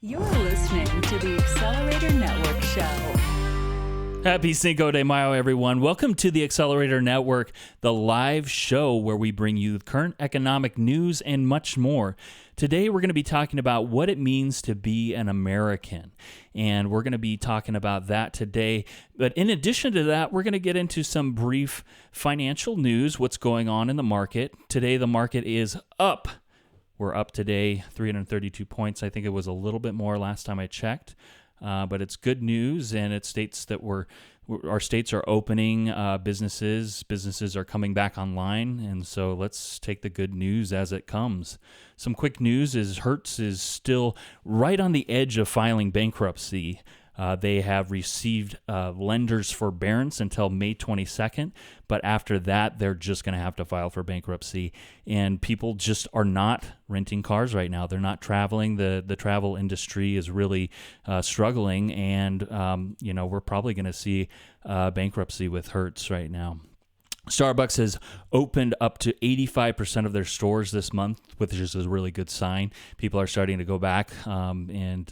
You're listening to the Accelerator Network Show. Happy Cinco de Mayo, everyone. Welcome to the Accelerator Network, the live show where we bring you current economic news and much more. Today, we're going to be talking about what it means to be an American, and we're going to be talking about that today. But in addition to that, we're going to get into some brief financial news, what's going on in the market. Today, the market is up. We're up today, 332 points. I think it was a little bit more last time I checked. But it's good news, and it states that our states are opening businesses are coming back online, and so let's take the good news as it comes. Some quick news is Hertz is still right on the edge of filing bankruptcy. They have received lender's forbearance until May 22nd, but after that, they're just going to have to file for bankruptcy. And people just are not renting cars right now. They're not traveling. The travel industry is really struggling, and we're probably going to see bankruptcy with Hertz right now. Starbucks has opened up to 85% of their stores this month, which is a really good sign. People are starting to go back and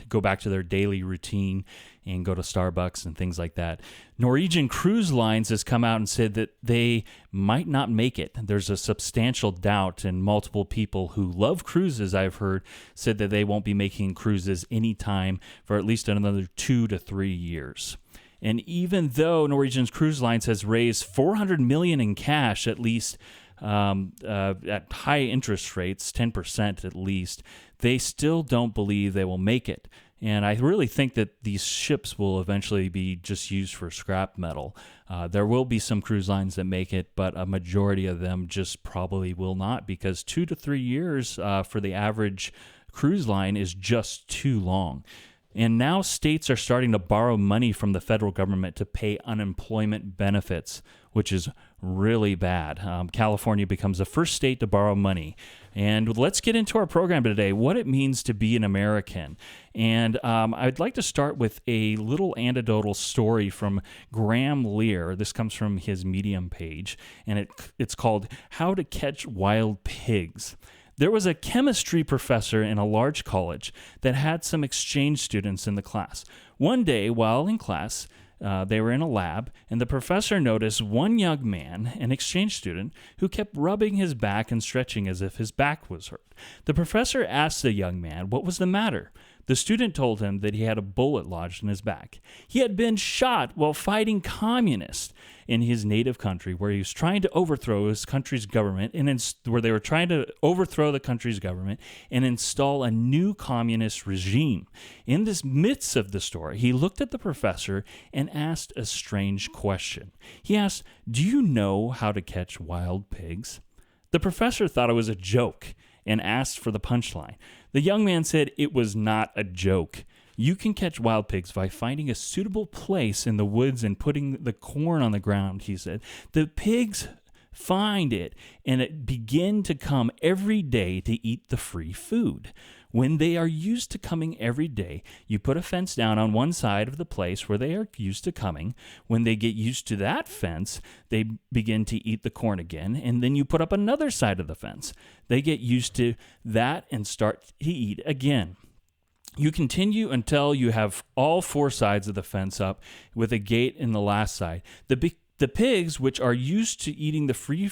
go back to their daily routine and go to Starbucks and things like that. Norwegian Cruise Lines has come out and said that they might not make it. There's a substantial doubt, and multiple people who love cruises, I've heard, said that they won't be making cruises anytime for at least another 2 to 3 years. And even though Norwegian Cruise Lines has raised $400 million in cash, at least at high interest rates, 10% at least, they still don't believe they will make it. And I really think that these ships will eventually be just used for scrap metal. There will be some cruise lines that make it, but a majority of them just probably will not, because 2 to 3 years for the average cruise line is just too long. And now states are starting to borrow money from the federal government to pay unemployment benefits, which is really bad. California becomes the first state to borrow money. And let's get into our program today, what it means to be an American. And I'd like to start with a little anecdotal story from Graham Lear. This comes from his Medium page, and it's called How to Catch Wild Pigs. There was a chemistry professor in a large college that had some exchange students in the class. One day, while in class, they were in a lab, and the professor noticed one young man, an exchange student, who kept rubbing his back and stretching as if his back was hurt. The professor asked the young man what was the matter. The student told him that he had a bullet lodged in his back. He had been shot while fighting communists in his native country, where he was trying to overthrow his country's government, where they were trying to overthrow the country's government and install a new communist regime. In this midst of the story, he looked at the professor and asked a strange question. He asked, "Do you know how to catch wild pigs?" The professor thought it was a joke and asked for the punchline. The young man said it was not a joke. You can catch wild pigs by finding a suitable place in the woods and putting the corn on the ground, he said. The pigs find it and it begin to come every day to eat the free food. When they are used to coming every day, you put a fence down on one side of the place where they are used to coming. When they get used to that fence, they begin to eat the corn again, and then you put up another side of the fence. They get used to that and start to eat again. You continue until you have all four sides of the fence up with a gate in the last side. The pigs, which are used to eating the free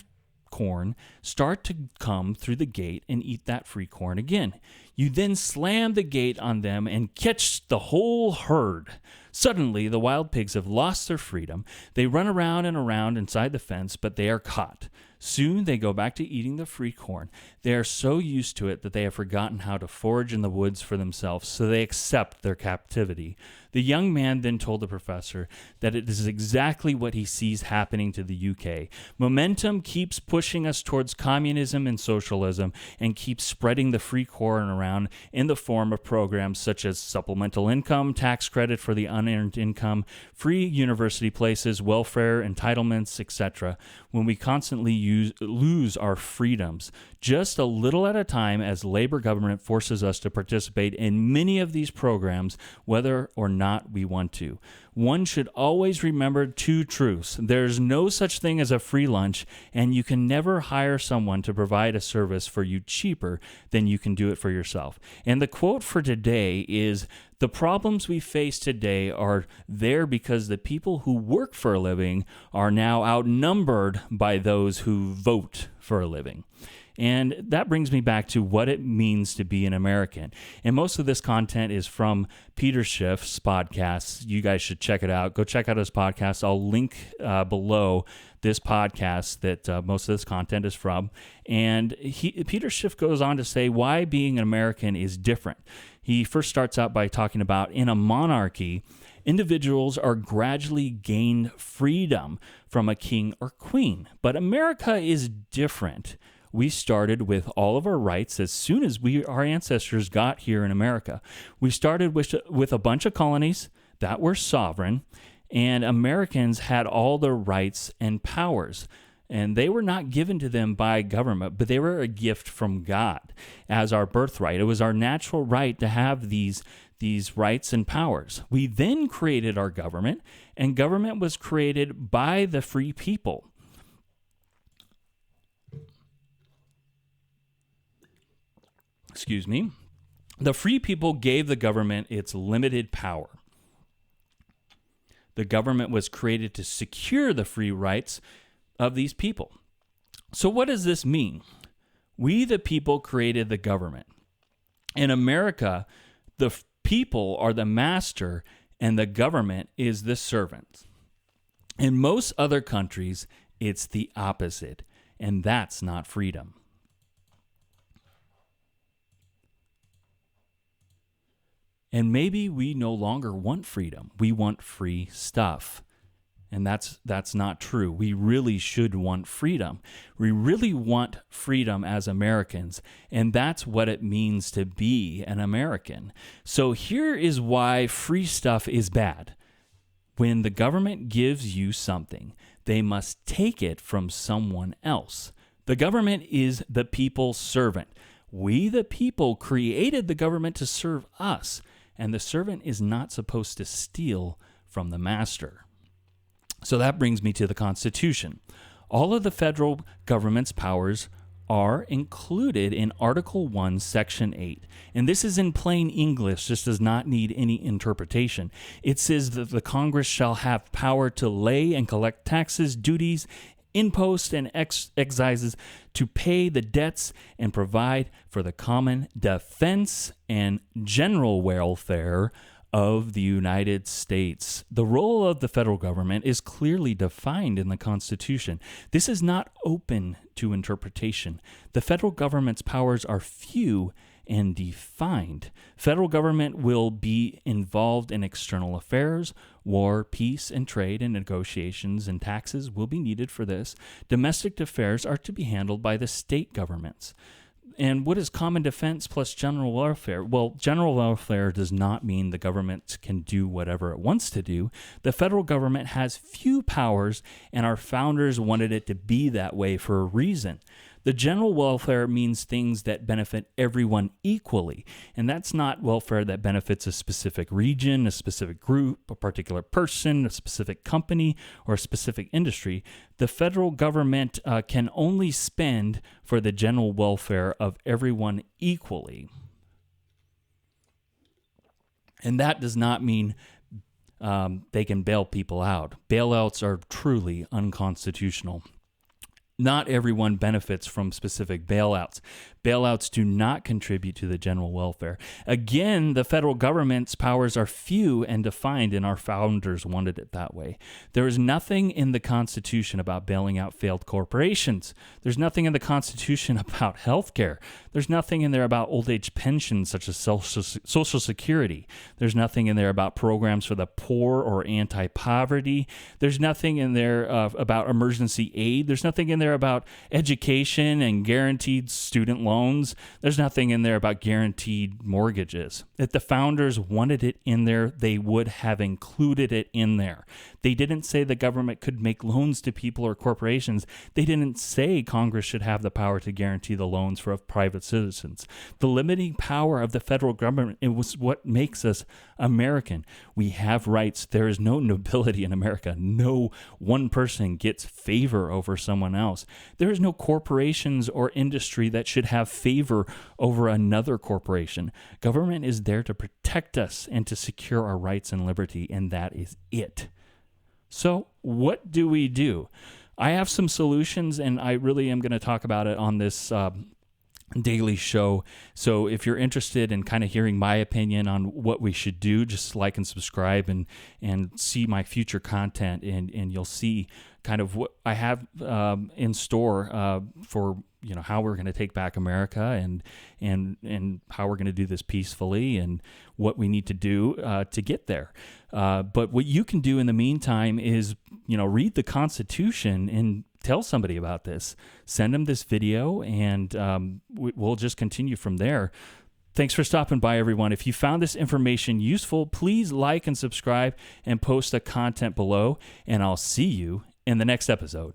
corn, start to come through the gate and eat that free corn again. You then slam the gate on them and catch the whole herd. Suddenly, the wild pigs have lost their freedom. They run around and around inside the fence, but they are caught. Soon they go back to eating the free corn. They are so used to it that they have forgotten how to forage in the woods for themselves, so they accept their captivity. The young man then told the professor that it is exactly what he sees happening to the UK. Momentum keeps pushing us towards communism and socialism and keeps spreading the free corn around in the form of programs such as supplemental income, tax credit for the unearned income, free university places, welfare, entitlements, etc. When we constantly lose our freedoms, just a little at a time, as labor government forces us to participate in many of these programs, whether or not we want to. one should always remember two truths. There's no such thing as a free lunch, and you can never hire someone to provide a service for you cheaper than you can do it for yourself. And the quote for today is, "The problems we face today are there because the people who work for a living are now outnumbered by those who vote for a living." And that brings me back to what it means to be an American. And most of this content is from Peter Schiff's podcast. You guys should check it out. Go check out his podcast. I'll link below this podcast that most of this content is from. And Peter Schiff goes on to say why being an American is different. He first starts out by talking about in a monarchy, individuals are gradually gained freedom from a king or queen. But America is different. We started with all of our rights as soon as our ancestors got here in America. We started with a bunch of colonies that were sovereign, and Americans had all the rights and powers. And they were not given to them by government, but they were a gift from God as our birthright. It was our natural right to have these rights and powers. We then created our government, and government was created by the free people. Excuse me. The free people gave the government its limited power. The government was created to secure the free rights of these people. So what does this mean? We, the people, created the government. In America, the people are the master and the government is the servant. In most other countries, it's the opposite, and that's not freedom. And maybe we no longer want freedom. We want free stuff. And that's not true. We really should want freedom. We really want freedom as Americans. And that's what it means to be an American. So here is why free stuff is bad. When the government gives you something, they must take it from someone else. The government is the people's servant. We, the people, created the government to serve us. And the servant is not supposed to steal from the master. So that brings me to the Constitution. All of the federal government's powers are included in Article 1, Section 8. And this is in plain English. This does not need any interpretation. It says that the Congress shall have power to lay and collect taxes, duties, imposts, and excises, to pay the debts and provide for the common defense and general welfare of the United States. The role of the federal government is clearly defined in the Constitution. This is not open to interpretation. The federal government's powers are few and defined. Federal government will be involved in external affairs, war, peace, and trade, and negotiations, and taxes will be needed for this. Domestic affairs are to be handled by the state governments. And what is common defense plus general welfare? Well, general welfare does not mean the government can do whatever it wants to do. The federal government has few powers, and our founders wanted it to be that way for a reason. The general welfare means things that benefit everyone equally, and that's not welfare that benefits a specific region, a specific group, a particular person, a specific company, or a specific industry. The federal government can only spend for the general welfare of everyone equally. And that does not mean they can bail people out. Bailouts are truly unconstitutional. Not everyone benefits from specific bailouts. Bailouts do not contribute to the general welfare. Again, the federal government's powers are few and defined, and our founders wanted it that way. There is nothing in the Constitution about bailing out failed corporations. There's nothing in the Constitution about health care. There's nothing in there about old age pensions such as Social Security. There's nothing in there about programs for the poor or anti-poverty. There's nothing in there about emergency aid. There's nothing in there about education and guaranteed student loan loans. There's nothing in there about guaranteed mortgages. If the founders wanted it in there, they would have included it in there. They didn't say the government could make loans to people or corporations. They didn't say Congress should have the power to guarantee the loans for private citizens. The limiting power of the federal government, it was what makes us American. We have rights. There is no nobility in America. No one person gets favor over someone else. There is no corporations or industry that should have favor over another corporation. Government is there to protect us and to secure our rights and liberty, and that is it. So what do we do? I have some solutions, and I really am going to talk about it on this daily show. So if you're interested in kind of hearing my opinion on what we should do, just like and subscribe and see my future content, and you'll see kind of what I have in store for how we're going to take back America and how we're going to do this peacefully and what we need to do to get there. But what you can do in the meantime is read the Constitution and tell somebody about this. Send them this video, and we'll just continue from there. Thanks for stopping by, everyone. If you found this information useful, please like and subscribe and post the content below, and I'll see you in the next episode.